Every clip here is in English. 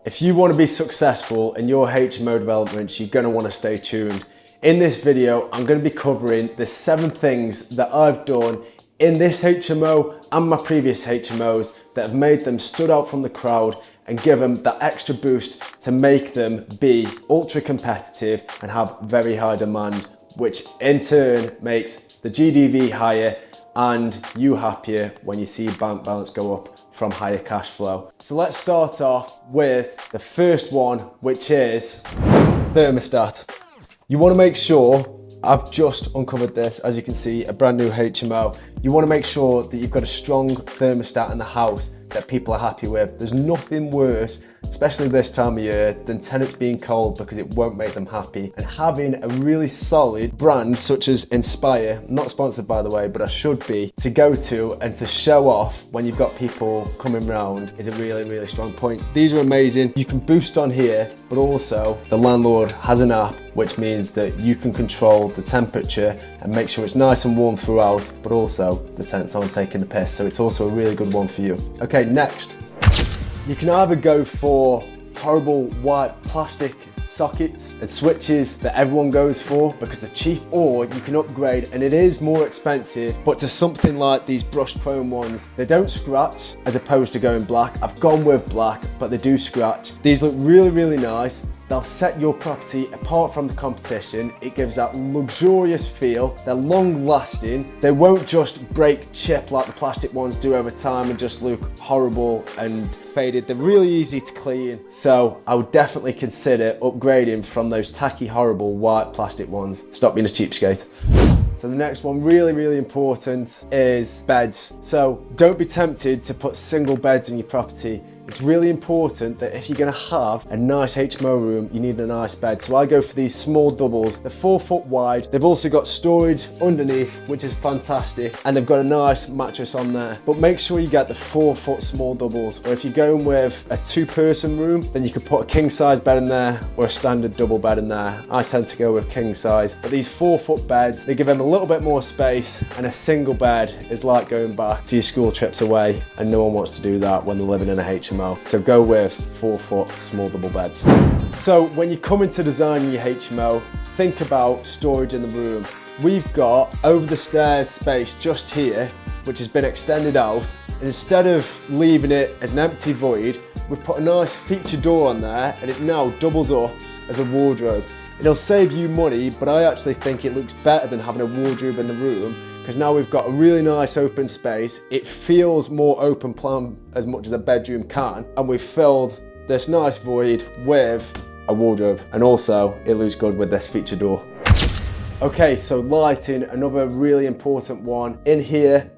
If you want to be successful in your HMO developments, you're going to want to stay tuned. In this video, I'm going to be covering the 7 things that I've done in this HMO and my previous HMOs that have made them stood out from the crowd and give them that extra boost to make them be ultra competitive and have very high demand, which in turn makes the GDV higher and you happier when you see your bank balance go up from higher cash flow. So let's start off with the first one, which is thermostat. You want to make sure, I've just uncovered this, as you can see, a brand new HMO. You want to make sure that you've got a strong thermostat in the house that people are happy with. There's nothing worse, especially this time of year, than tenants being cold because it won't make them happy. And having a really solid brand such as Inspire, not sponsored by the way, but I should be, to go to and to show off when you've got people coming round is a really, really strong point. These are amazing. You can boost on here, but also the landlord has an app, which means that you can control the temperature and make sure it's nice and warm throughout, but also the tenants aren't taking the piss. So it's also a really good one for you. Okay, next. You can either go for horrible white plastic sockets and switches that everyone goes for because they're cheap, or you can upgrade, and it is more expensive, but to something like these brushed chrome ones. They don't scratch as opposed to going black. I've gone with black, but they do scratch. These look really, really nice. They'll set your property apart from the competition. It gives that luxurious feel. They're long lasting. They won't just break, chip like the plastic ones do over time and just look horrible and faded. They're really easy to clean. So I would definitely consider upgrading from those tacky, horrible white plastic ones. Stop being a cheapskate. So the next one, really, really important, is beds. So don't be tempted to put single beds in your property. It's really important that if you're going to have a nice HMO room, you need a nice bed. So I go for these small doubles. They're 4 foot wide. They've also got storage underneath, which is fantastic. And they've got a nice mattress on there. But make sure you get the 4 foot small doubles. Or if you're going with a 2-person room, then you could put a king size bed in there or a standard double bed in there. I tend to go with king size. But these 4 foot beds, they give them a little bit more space, and a single bed is like going back to your school trips away, and no one wants to do that when they're living in a HMO. So go with 4 foot small double beds. So when you come into designing your HMO, think about storage in the room. We've got over the stairs space just here, which has been extended out. And instead of leaving it as an empty void, we've put a nice feature door on there, and it now doubles up as a wardrobe. It'll save you money, but I actually think it looks better than having a wardrobe in the room, because now we've got a really nice open space. It feels more open plan as much as a bedroom can, and we've filled this nice void with a wardrobe, and also it looks good with this feature door. Okay, so lighting, another really important one. In here,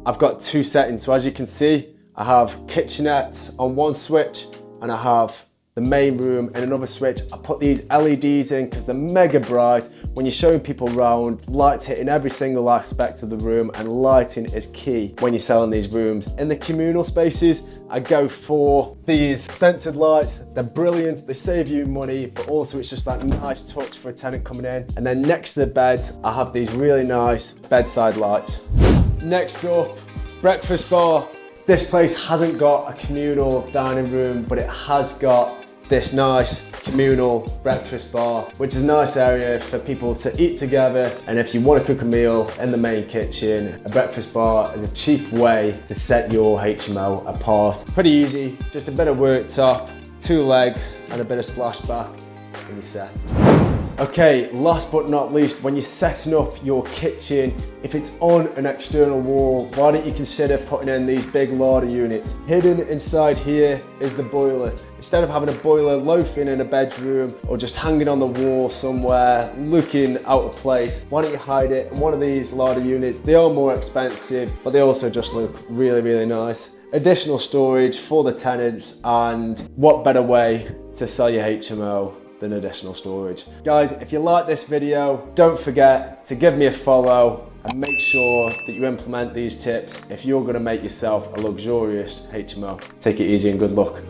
I've got 2 settings. So as you can see, I have kitchenette on one switch, and I have the main room and another switch. I put these LEDs in because they're mega bright. When you're showing people around, lights hitting every single aspect of the room, and lighting is key when you're selling these rooms. In the communal spaces, I go for these censored lights. They're brilliant, they save you money, but also it's just that nice touch for a tenant coming in. And then next to the beds, I have these really nice bedside lights. Next up, breakfast bar. This place hasn't got a communal dining room, but it has got this nice communal breakfast bar, which is a nice area for people to eat together. And if you want to cook a meal in the main kitchen, a breakfast bar is a cheap way to set your HMO apart. Pretty easy, just a bit of worktop, 2 legs and a bit of splashback, and you're set. Okay, last but not least, when you're setting up your kitchen, if it's on an external wall, why don't you consider putting in these big larder units? Hidden inside here is the boiler. Instead of having a boiler loafing in a bedroom or just hanging on the wall somewhere, looking out of place, why don't you hide it in one of these larder units? They are more expensive, but they also just look really, really nice. Additional storage for the tenants, and what better way to sell your HMO than additional storage. Guys, if you like this video, don't forget to give me a follow and make sure that you implement these tips if you're going to make yourself a luxurious HMO. Take it easy and good luck.